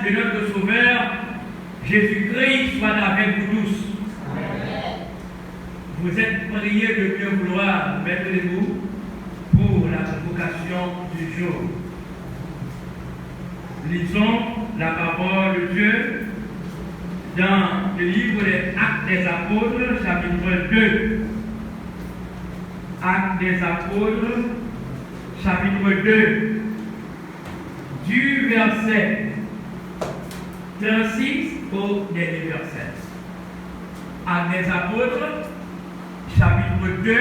de notre Sauveur, Jésus-Christ, soit avec vous tous. Amen. Vous êtes priés de bien vouloir mettre debout pour la convocation du jour. Lisons la parole de Dieu dans le livre des Actes des Apôtres, chapitre 2. Actes des Apôtres, chapitre 2, du verset 36 au dernier verset. Actes des Apôtres, chapitre 2,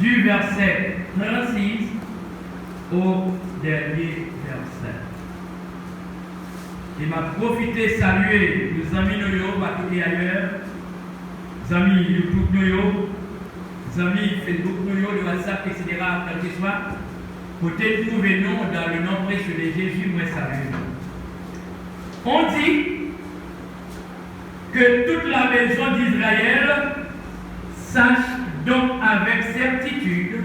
du verset 36 au dernier verset. Il m'a profité de saluer nos amis Noyo, partout et ailleurs, nos amis YouTube Noyo, nos amis Facebook Noyo, le WhatsApp, etc., quel que soit. Peut-être nous venons dans le nom précieux de Jésus, moi salut. On dit que toute la maison d'Israël sache donc avec certitude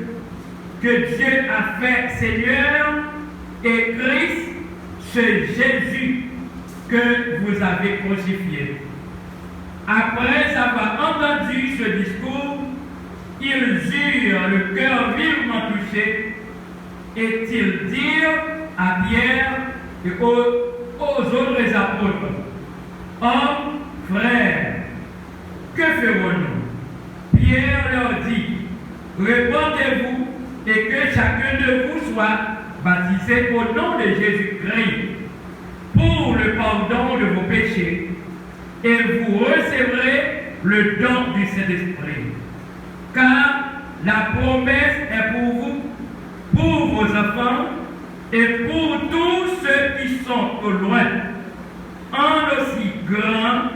que Dieu a fait Seigneur et Christ, ce Jésus que vous avez crucifié. Après avoir entendu ce discours, ils eurent le cœur vivement touché et ils dirent à Pierre et aux autres apôtres, hommes, frères, que ferons-nous? Pierre leur dit, répondez-vous et que chacun de vous soit baptisé au nom de Jésus-Christ pour le pardon de vos péchés, et vous recevrez le don du Saint-Esprit. Car la promesse est pour vous, pour vos enfants, et pour tous ceux qui sont au loin, en aussi grand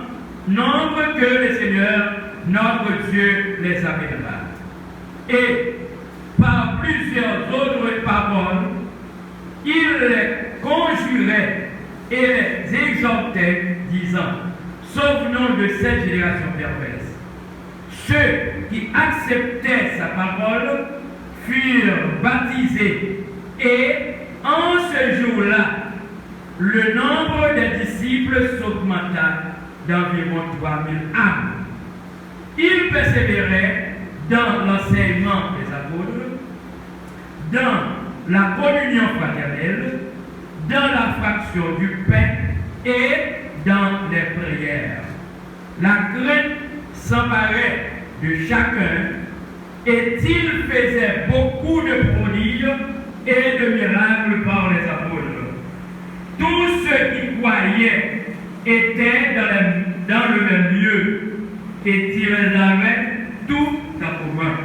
nombre que le Seigneur, notre Dieu, les appellera. Et par plusieurs autres paroles, il les conjurait et les exhortait, disant, souvenons de cette génération perverse. Ceux qui acceptaient sa parole furent baptisés, et en ce jour-là, le nombre des disciples s'augmenta d'environ 3000 âmes. Ils persévéraient dans l'enseignement des apôtres, dans la communion fraternelle, dans la fraction du pain et dans les prières. La crainte s'emparait de chacun et il faisait beaucoup de prodiges et de miracles par les apôtres. Tous ceux qui croyaient étaient dans le même lieu et ils avaient tout en commun.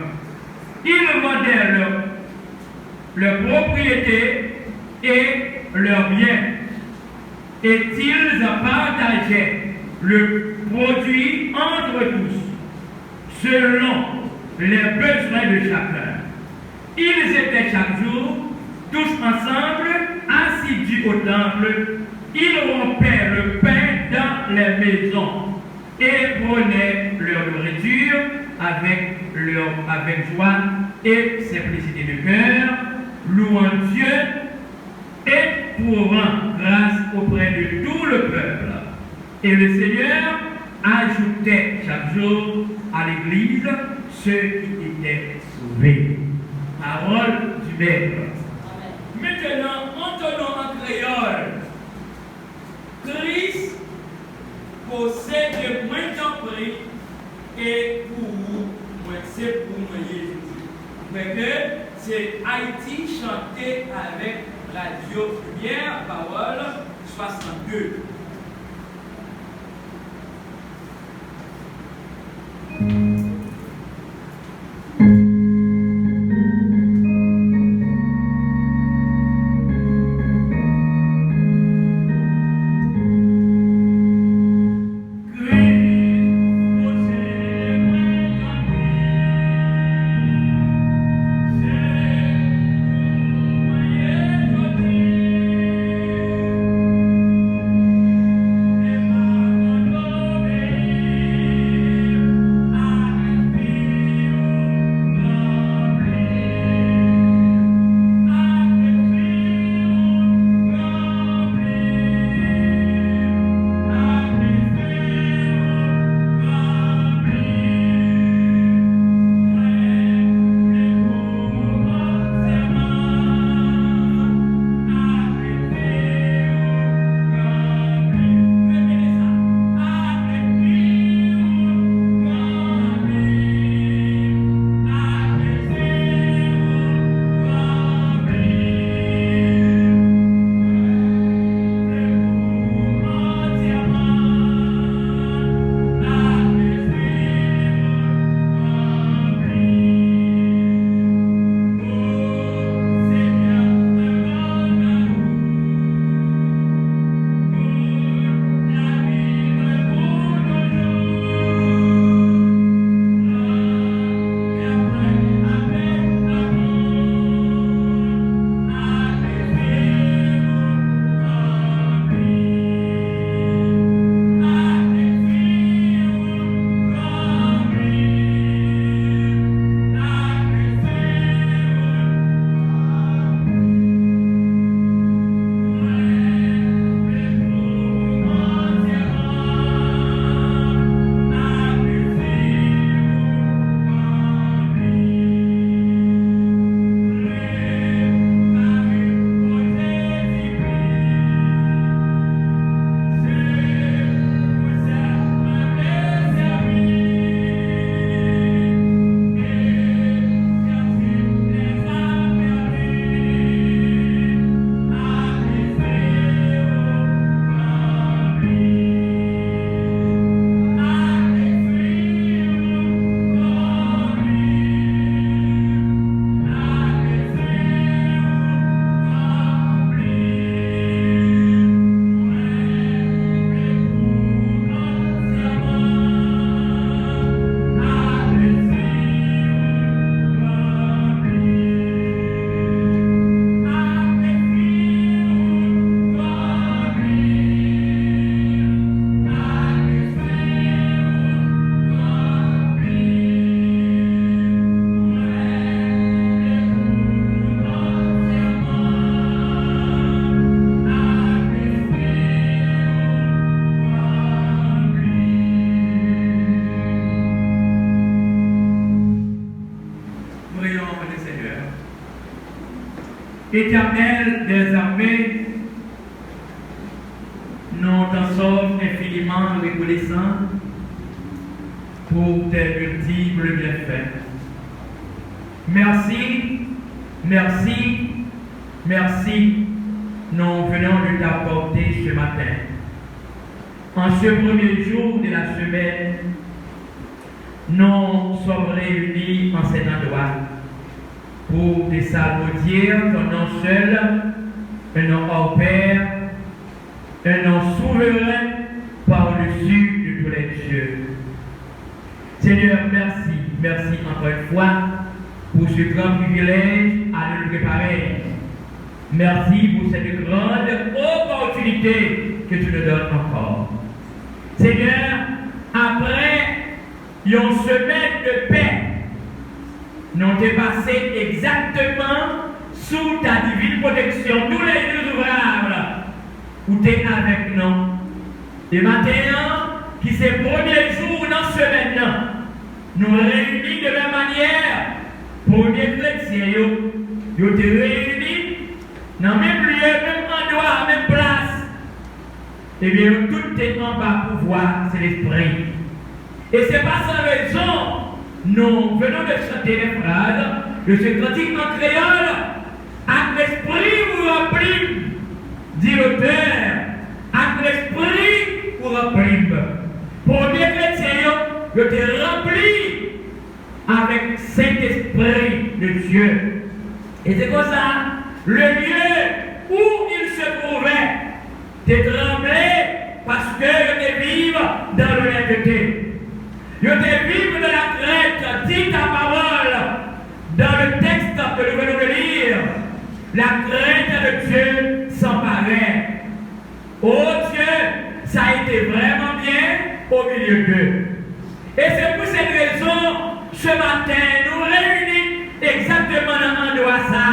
Ils vendaient leurs propriétés et leurs biens, et ils en partageaient le produit entre tous, selon les besoins de chacun. Ils étaient chaque jour tous ensemble, assidus au temple. Ils rompaient le pain dans les maisons et prenaient leur nourriture avec joie et simplicité de cœur, louant Dieu et pour rendre grâce auprès de tout le peuple. Et le Seigneur ajoutait chaque jour à l'Église ceux qui étaient sauvés. Parole du Maître. Maintenant, entendons en créole. Christ possède moins de prix et pour vous, c'est pour moi Jésus. Mais que c'est Haïti chanté avec Radio Lumière, parole 62. Amen. Éternel des armées, nous t'en sommes infiniment reconnaissants pour tes multiples bienfaits. Merci, merci, merci, nous venons de t'apporter ce matin. En ce premier jour de la semaine, nous sommes réunis en cet endroit pour te saluer ton nom seul, un nom hors pair, un nom souverain par-dessus de tous les dieux. Seigneur, merci, merci encore une fois pour ce grand privilège à nous préparer. Merci pour cette grande opportunité que tu nous donnes encore. Seigneur, après une semaine de paix, nous t'es passé exactement sous ta divine protection, tous les deux ouvrables, où tu es avec nous. Et maintenant, qui c'est le premier jour dans ce semaine, nous réunis de la même manière, premier chrétien, nous te réunis dans le même lieu, même endroit, même place. Eh bien, tout est en bas pour voir, c'est l'esprit. Et c'est pas sans raison, nous venons de chanter les phrases de ce cantique en créole. À l'esprit vous remplit, dit l'auteur. À l'esprit vous remplit. Premier chrétien, je te remplis avec Saint-Esprit de Dieu. Et c'est comme ça, le lieu où il se trouvait, t'es tremblé parce que je te vive dans l'honnêteté. Je te vive de la crainte, dis ta parole dans le texte que nous venons de lire. La crainte de Dieu s'emparait. Oh Dieu, ça a été vraiment bien au milieu d'eux. Et c'est pour cette raison, ce matin, nous réunis exactement dans l'endroit ça.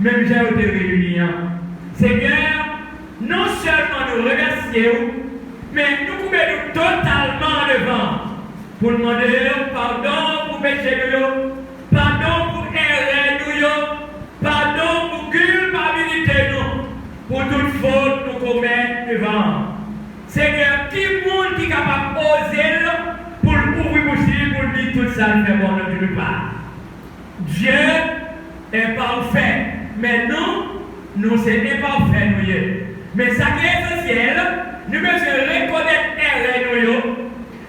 Même j'ai été réunis. Seigneur, non seulement nous remercions, mais nous pouvons nous totalement devant. Pour demander pardon pour péché nous, pardon pour erreur nous, pardon pour culpabilité nous, pour toute faute nous commettre devant. Seigneur, qui monde qui est capable d'oser pour ouvrir possible pour dire tout ça ne fait bon de nulle part. Dieu est parfait, mais nous c'est imparfait nous. Mais ça qui est essentiel, nous devons reconnaître erreur nous.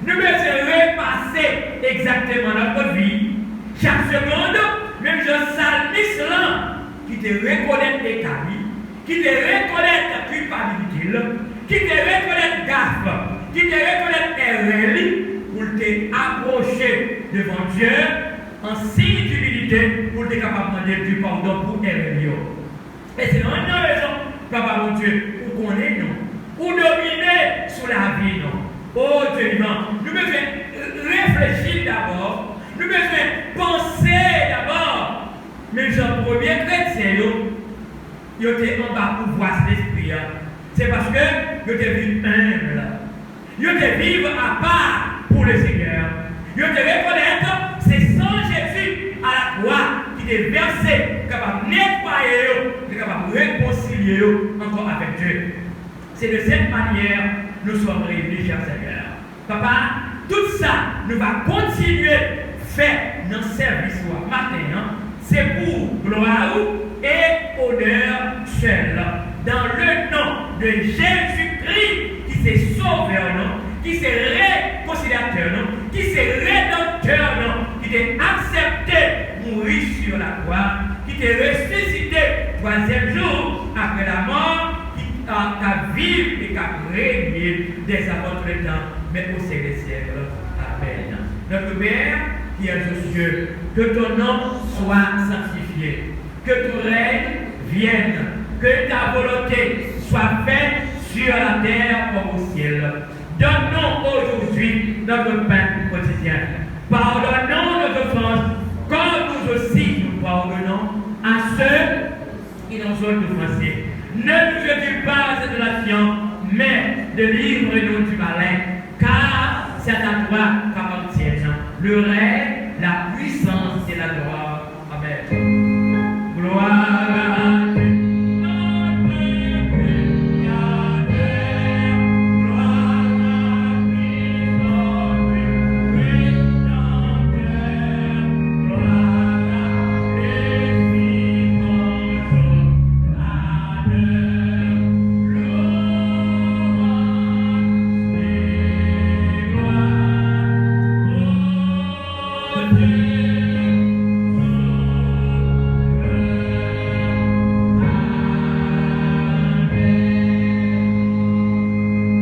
Nous devons repasser exactement notre vie. Chaque seconde, même je salmis là, qui te reconnaît les caries, qui te reconnaît la culpabilité, qui te reconnaît gaffe, qui te reconnaît erreur, pour te approcher devant Dieu en signe d'humilité, pour te capable de demander du pardon pour erreur. Et c'est une raison, Papa mon Dieu, pour qu'on ait nous, pour dominer sur la vie nous. Oh Dieu vivant, nous devons réfléchir d'abord, nous devons penser d'abord. Mais le premier chrétien, il était en bas pour voir cet esprit. C'est parce que il était vivre humble. Il était vivre à part pour le Seigneur. Il était reconnaître, c'est sans Jésus à la croix qui est versé, capable de nettoyer, capable de réconcilier encore avec Dieu. C'est de cette manière nous sommes réunis, chers Seigneur. Papa, tout ça, nous va continuer faire dans le service matin. C'est pour gloire et honneur seul. Dans le nom de Jésus-Christ, qui s'est sauveur, qui s'est réconciliateur, qui s'est rédempteur, qui t'est accepté mourir sur la croix, qui t'est ressuscité troisième jour après la mort, qu'à vivre et qu'à régner des apôtres de temps, mais au siècle des siècles. Amen. Notre Père, qui es aux cieux, que ton nom soit sanctifié, que ton règne vienne, que ta volonté soit faite sur la terre comme au ciel. Donne-nous aujourd'hui notre pain quotidien. Pardonne-nous nos offenses, comme nous aussi nous pardonnons à ceux qui nous ont offensés. Ne nous jetés pas à cette nation, mais de livrer